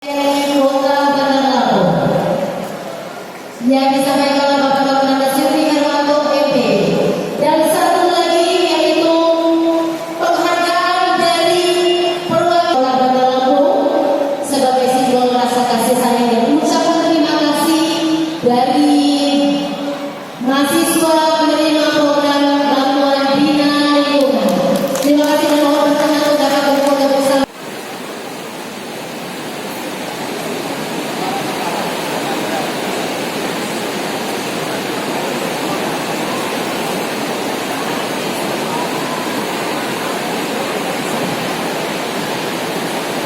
Kota Bandar Lampung yang disampaikan oleh Bapak Dr. Nasyuri Herwanto MP, dan satu lagi yaitu penghargaan dari perwakilan Kota Bandar Lampung sebagai simbol rasa kasih sayang dan ucapan terima kasih dari mahasiswa penerima program bantuan bina lingkungan. Terima kasih dan mohon berkenan untuk dapat berfoto bersama.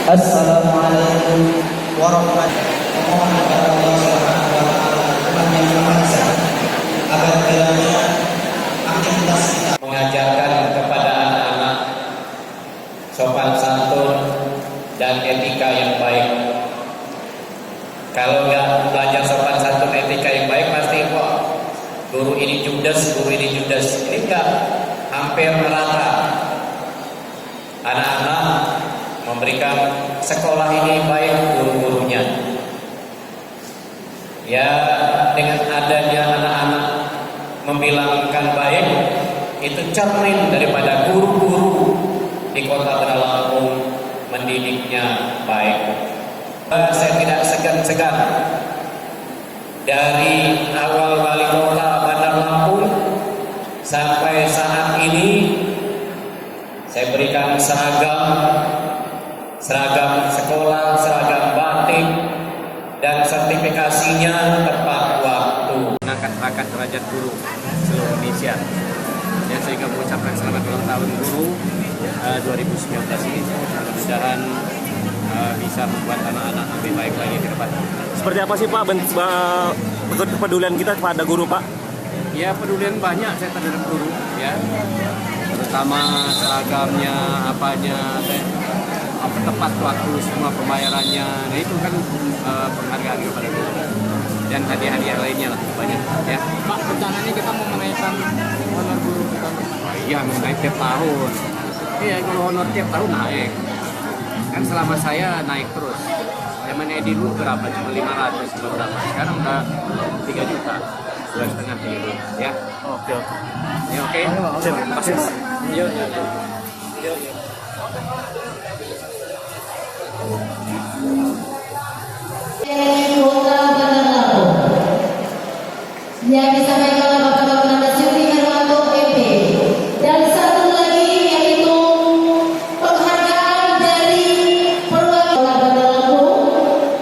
Assalamualaikum warahmatullahi wabarakatuh. Allah Subhanahu wa taala Tuhan yang Maha Esa, agar kiranya aktivitas kita mengajarkan kepada anak-anak sopan santun dan etika yang baik. Kalau nggak belajar sopan santun etika yang baik, pasti kok guru ini judes, guru ini judes. Ini enggak, hampir merata. Anak-anak memberikan sekolah ini baik guru-gurunya. Ya, dengan adanya anak-anak membilangkan baik, itu cermin daripada guru-guru di Kota Bandar Lampung mendidiknya baik. Saya tidak segan-segan dari awal wali kota Bandar Lampung sampai saat ini saya berikan seragam sekolah, seragam batik, dan sertifikasinya tepat waktu. Mengangkat pangkat derajat guru seluruh Indonesia. Dan saya juga mengucapkan selamat ulang tahun guru 2019 ini. Mudah-mudahan bisa membuat anak-anak lebih baik lagi ke depan. Seperti apa sih Pak bentuk kepedulian kita kepada guru Pak? Ya, pedulian banyak saya terhadap guru, ya. Terutama seragamnya, apanya, tepat waktu semua pembayarannya. Nah itu kan penghargaan kepada guru. Dan hadiah-hadiah lainnya lah banyak, ya. Pak, rencananya kita mau menaikkan honor guru kita. Iya, naik tiap tahun. Iya, kalau honor tiap tahun naik. Kan selama saya naik terus. Zaman Edi dulu berapa? Cuma 500 atau berapa? Sekarang udah 3 juta. 2,5 3 juta, ya. Oke. Ya, oke. Terima kasih. Yuk. Kota Bandar Lampung yang disampaikan oleh Bapak Dr. Nasyuri Herwanto MP, dan satu lagi yaitu penghargaan dari perwakilan Kota Bandar Lampung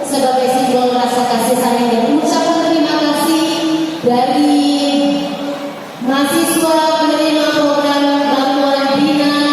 sebagai simbol rasa kasih sayang dan ucapan terima kasih dari